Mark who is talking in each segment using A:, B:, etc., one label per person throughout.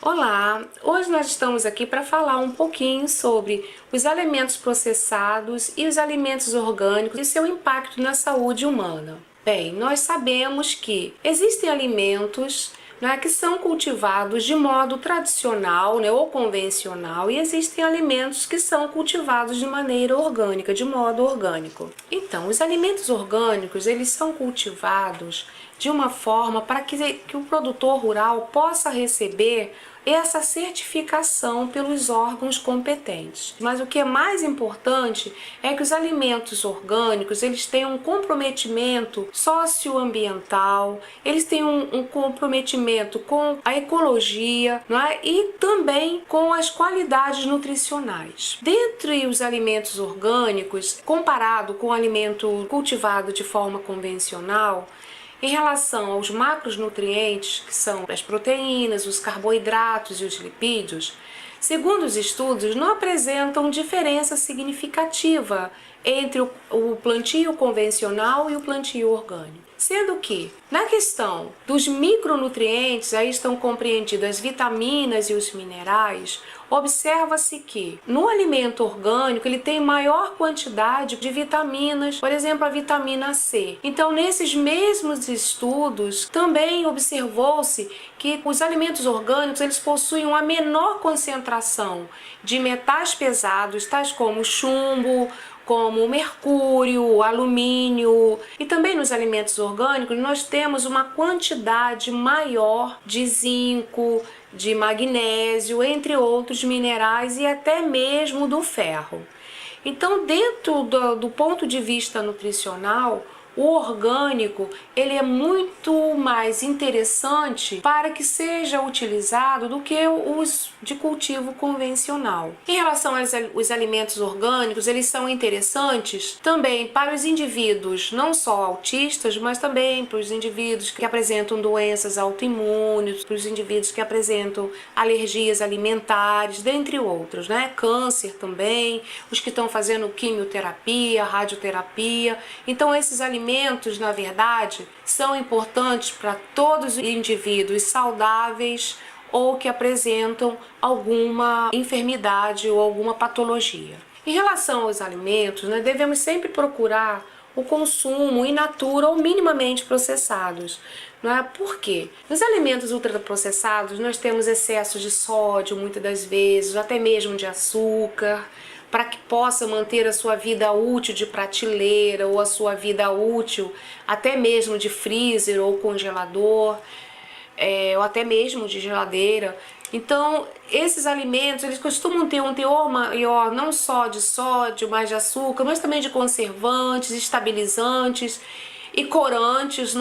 A: Olá! Hoje nós estamos aqui para falar um pouquinho sobre os alimentos processados e os alimentos orgânicos e seu impacto na saúde humana. Bem, nós sabemos que existem alimentos que são cultivados de modo tradicional ou convencional, e existem alimentos que são cultivados de maneira orgânica, de modo orgânico. Então, os alimentos orgânicos, eles são cultivados de uma forma para que o produtor rural possa receber essa certificação pelos órgãos competentes. Mas o que é mais importante é que os alimentos orgânicos, eles têm um comprometimento socioambiental, eles têm um comprometimento com a ecologia, e também com as qualidades nutricionais. Dentre os alimentos orgânicos, comparado com o alimento cultivado de forma convencional, em relação aos macronutrientes, que são as proteínas, os carboidratos e os lipídios, segundo os estudos, não apresentam diferença significativa entre o plantio convencional e o plantio orgânico. Sendo que, na questão dos micronutrientes, aí estão compreendidas as vitaminas e os minerais, observa-se que no alimento orgânico ele tem maior quantidade de vitaminas, por exemplo, a vitamina C. Então, nesses mesmos estudos, também observou-se que os alimentos orgânicos eles possuem uma menor concentração de metais pesados, tais como chumbo, como o mercúrio, o alumínio, e também nos alimentos orgânicos nós temos uma quantidade maior de zinco, de magnésio, entre outros minerais, e até mesmo do ferro. Então, dentro do ponto de vista nutricional, o orgânico ele é muito mais interessante para que seja utilizado do que os de cultivo convencional. Em relação aos alimentos orgânicos, eles são interessantes também para os indivíduos não só autistas, mas também para os indivíduos que apresentam doenças autoimunes, para os indivíduos que apresentam alergias alimentares, dentre outros, Câncer também, os que estão fazendo quimioterapia, radioterapia. Então, esses alimentos, na verdade, são importantes para todos os indivíduos saudáveis ou que apresentam alguma enfermidade ou alguma patologia. Em relação aos alimentos, devemos sempre procurar o consumo in natura ou minimamente processados. Por quê? Nos alimentos ultraprocessados nós temos excesso de sódio, muitas das vezes, até mesmo de açúcar, para que possa manter a sua vida útil de prateleira ou a sua vida útil até mesmo de freezer ou congelador, ou até mesmo de geladeira. Então, esses alimentos, eles costumam ter um teor maior não só de sódio, mas de açúcar, mas também de conservantes, estabilizantes e corantes,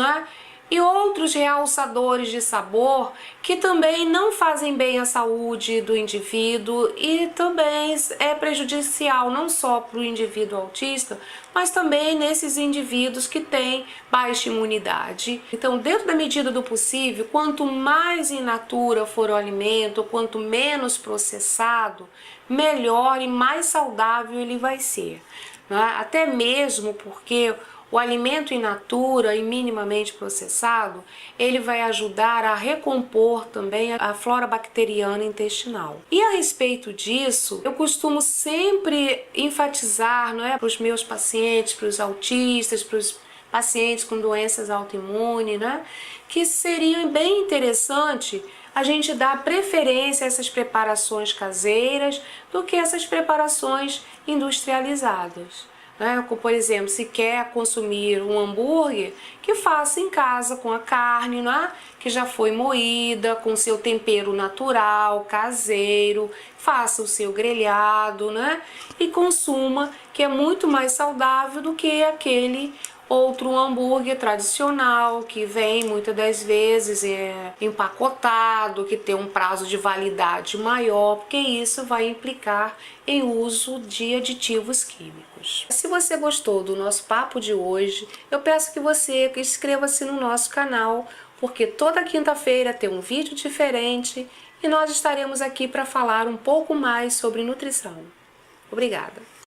A: e outros realçadores de sabor que também não fazem bem à saúde do indivíduo e também é prejudicial não só para o indivíduo autista, mas também nesses indivíduos que têm baixa imunidade. Então, dentro da medida do possível, quanto mais in natura for o alimento, quanto menos processado, melhor e mais saudável ele vai ser. Até mesmo porque o alimento in natura e minimamente processado, ele vai ajudar a recompor também a flora bacteriana intestinal. E a respeito disso, eu costumo sempre enfatizar, para os meus pacientes, para os autistas, para os pacientes com doenças autoimunes, que seria bem interessante a gente dar preferência a essas preparações caseiras do que essas preparações industrializadas. Por exemplo, se quer consumir um hambúrguer, que faça em casa com a carne, que já foi moída, com seu tempero natural, caseiro, faça o seu grelhado, e consuma, que é muito mais saudável do que aquele outro hambúrguer tradicional que vem muitas das vezes empacotado, que tem um prazo de validade maior, porque isso vai implicar em uso de aditivos químicos. Se você gostou do nosso papo de hoje, eu peço que você inscreva-se no nosso canal, porque toda quinta-feira tem um vídeo diferente e nós estaremos aqui para falar um pouco mais sobre nutrição. Obrigada!